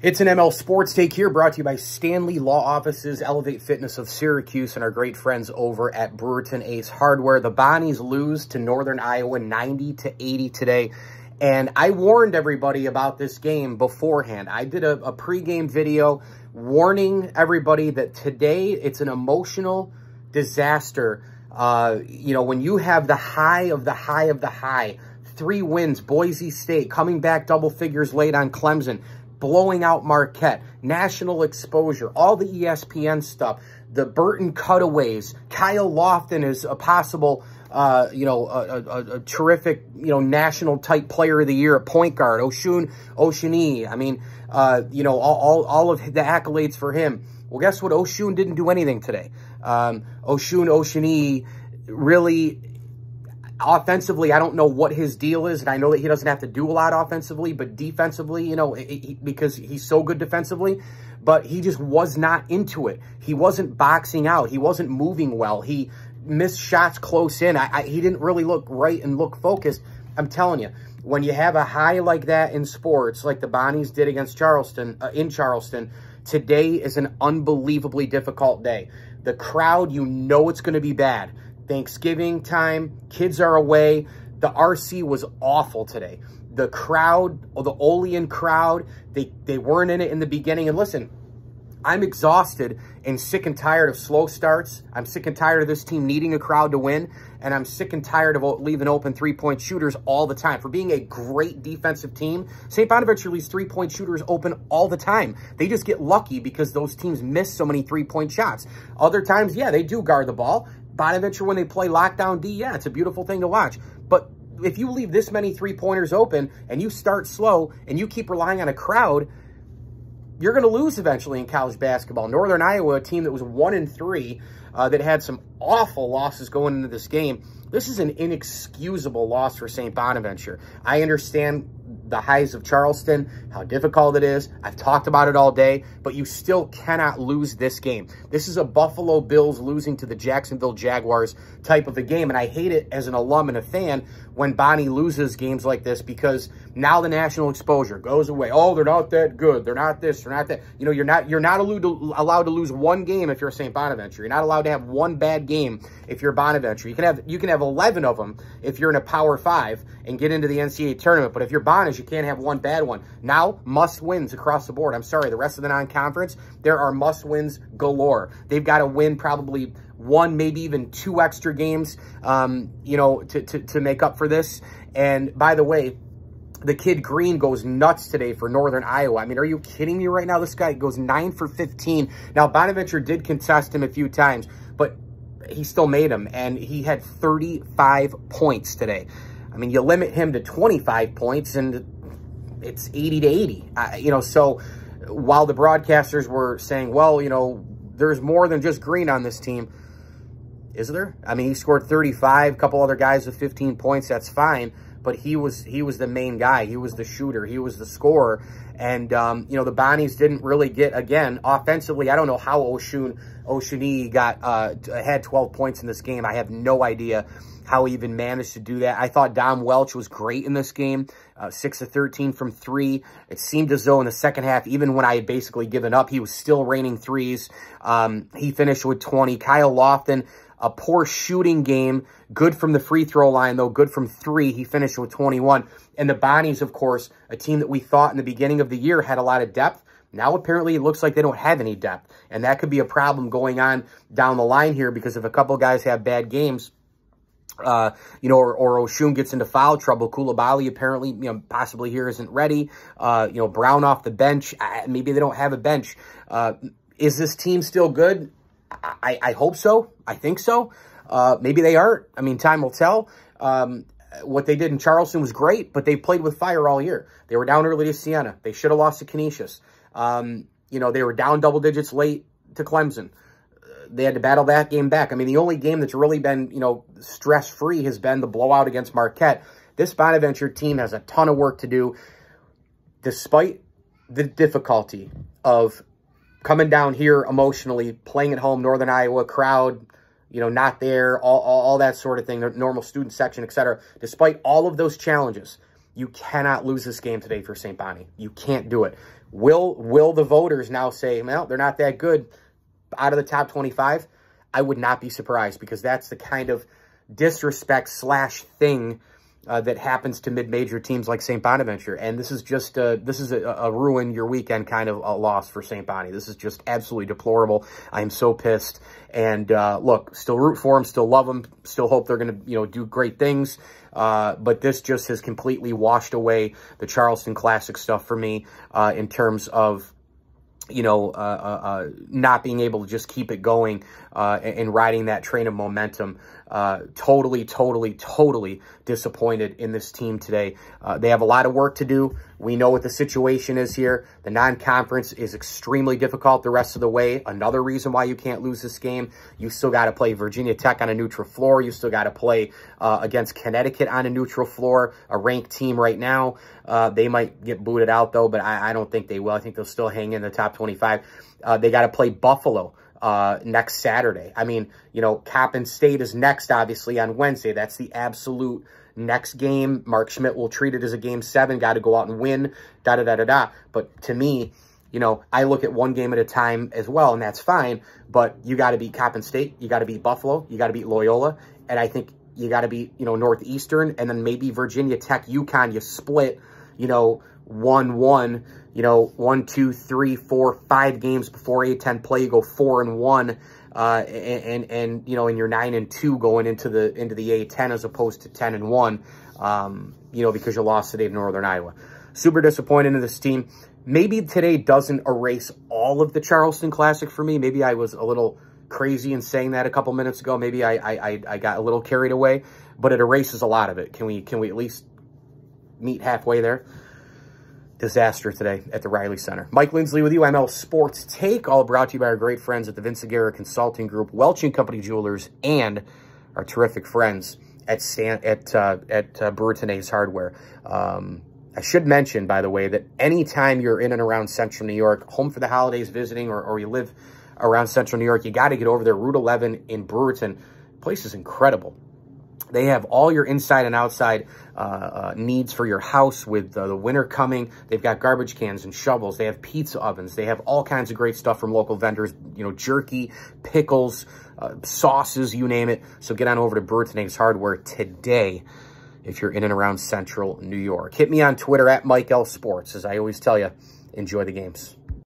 It's an ML Sports Take here, brought to you by Stanley Law Offices, Elevate Fitness of Syracuse, and our great friends over at Brewerton Ace Hardware. The Bonnies lose to Northern Iowa 90-80 today, and I warned everybody about this game beforehand. I did a pregame video warning everybody that today it's an emotional disaster. When you have the high of the high of the high, 3 wins, Boise State, coming back double figures late on Clemson, blowing out Marquette, national exposure, all the ESPN stuff, the Burton cutaways, Kyle Lofton is a possible, a terrific, national type player of the year at point guard, Oshuni. I mean, all of the accolades for him. Well, guess what? Oshun didn't do anything today. Oshuni really, offensively, I don't know what his deal is, and I know that he doesn't have to do a lot offensively, but defensively, because he's so good defensively, but he just was not into it. He wasn't boxing out. He wasn't moving well. He missed shots close in. He didn't really look right and look focused. I'm telling you, when you have a high like that in sports, like the Bonnies did against Charleston, in Charleston, today is an unbelievably difficult day. The crowd, it's going to be bad. Thanksgiving time, kids are away. The RC was awful today. The crowd, or the Olean crowd, they weren't in it in the beginning. And listen, I'm exhausted and sick and tired of slow starts. I'm sick and tired of this team needing a crowd to win. And I'm sick and tired of leaving open three-point shooters all the time. For being a great defensive team, St. Bonaventure leaves three-point shooters open all the time. They just get lucky because those teams miss so many three-point shots. Other times, yeah, they do guard the ball. Bonaventure, when they play lockdown D, yeah, it's a beautiful thing to watch. But if you leave this many three-pointers open and you start slow and you keep relying on a crowd, you're going to lose eventually in college basketball. Northern Iowa, a team that was 1-3, that had some awful losses going into this game. This is an inexcusable loss for St. Bonaventure. I understand the highs of Charleston, how difficult it is. I've talked about it all day, but you still cannot lose this game. This is a Buffalo Bills losing to the Jacksonville Jaguars type of a game, and I hate it as an alum and a fan when Bonnie loses games like this, because now the national exposure goes away. Oh, they're not that good. They're not this. They're not that. You're not allowed to lose one game if you're St. Bonaventure. You're not allowed to have one bad game if you're Bonaventure. You can have 11 of them if you're in a Power 5 and get into the NCAA tournament. But if you're Bonnies, you can't have one bad one. Now, must-wins across the board. I'm sorry, the rest of the non-conference, there are must-wins galore. They've got to win probably 1, maybe even 2 extra games, to make up for this. And by the way, the kid Green goes nuts today for Northern Iowa. I mean, are you kidding me right now? This guy goes 9 for 15. Now, Bonaventure did contest him a few times, but he still made him, and he had 35 points today. I mean, you limit him to 25 points, and it's 80-80. So while the broadcasters were saying, well, there's more than just Green on this team, is there? I mean, he scored 35, a couple other guys with 15 points, that's fine. But he was the main guy. He was the shooter. He was the scorer. And, the Bonnies didn't really get, again, offensively, I don't know how Oshuni had 12 points in this game. I have no idea how he even managed to do that. I thought Dom Welch was great in this game, 6 of 13 from 3. It seemed as though in the second half, even when I had basically given up, he was still raining threes. He finished with 20. Kyle Lofton, a poor shooting game, good from the free throw line, though, good from 3. He finished with 21. And the Bonnies, of course, a team that we thought in the beginning of the year had a lot of depth. Now, apparently, it looks like they don't have any depth. And that could be a problem going on down the line here, because if a couple guys have bad games, or Oshun gets into foul trouble, Koulibaly apparently, possibly here isn't ready. Brown off the bench. Maybe they don't have a bench. Is this team still good? I hope so. I think so. Maybe they aren't. I mean, time will tell. What they did in Charleston was great, but they played with fire all year. They were down early to Siena. They should have lost to Canisius. They were down double digits late to Clemson. They had to battle that game back. I mean, the only game that's really been, stress-free has been the blowout against Marquette. This Bonaventure team has a ton of work to do, despite the difficulty of coming down here emotionally, playing at home, Northern Iowa crowd, not there, all that sort of thing, the normal student section, etc. Despite all of those challenges, You cannot lose this game today for St. Bonnie. You can't do it. Will the voters now say, well, they're not that good out of the top 25? I would not be surprised, because that's the kind of disrespect / thing that happens to mid-major teams like St. Bonaventure. And this is just a ruin your weekend kind of a loss for St. Bonnie. This is just absolutely deplorable. I am so pissed. And look, still root for them, still love them, still hope they're going to, do great things. But this just has completely washed away the Charleston Classic stuff for me in terms of, not being able to just keep it going and riding that train of momentum. Totally disappointed in this team today. They have a lot of work to do. We know what the situation is here. The non-conference is extremely difficult the rest of the way. Another reason why you can't lose this game. You still got to play Virginia Tech on a neutral floor. You still got to play against Connecticut on a neutral floor, a ranked team right now. They might get booted out, though, but I don't think they will. I think they'll still hang in the top 25. They got to play Buffalo next Saturday. I mean, Coppin State is next, obviously, on Wednesday. That's the absolute next game. Mark Schmidt will treat it as a game 7. Got to go out and win, da-da-da-da-da. But to me, I look at one game at a time as well, and that's fine. But you got to beat Coppin State. You got to beat Buffalo. You got to beat Loyola. And I think you got to beat, Northeastern, and then maybe Virginia Tech, UConn, you split, 1-1, 1, 2, 3, 4, 5 games before A-10 play, you go 4-1, and you're 9-2 going into the A-10 as opposed to 10-1, because you lost today to Northern Iowa. Super disappointed in this team. Maybe today doesn't erase all of the Charleston Classic for me. Maybe I was a little crazy in saying that a couple minutes ago. Maybe I got a little carried away, but it erases a lot of it. Can we at least meet halfway there? Disaster today at the Riley Center. Mike Lindsley with you, ML Sports Take, all brought to you by our great friends at the Vince Aguirre Consulting Group, Welch & Company Jewelers, and our terrific friends at Brewerton Ace Hardware. I should mention, by the way, that anytime you're in and around Central New York, home for the holidays, visiting, or you live around Central New York, you got to get over there. Route 11 in Brewerton. The place is incredible. They have all your inside and outside needs for your house with the winter coming. They've got garbage cans and shovels. They have pizza ovens. They have all kinds of great stuff from local vendors, jerky, pickles, sauces, you name it. So get on over to Brewerton Ace Hardware today if you're in and around Central New York. Hit me on Twitter at Mike L Sports. As I always tell you, enjoy the games.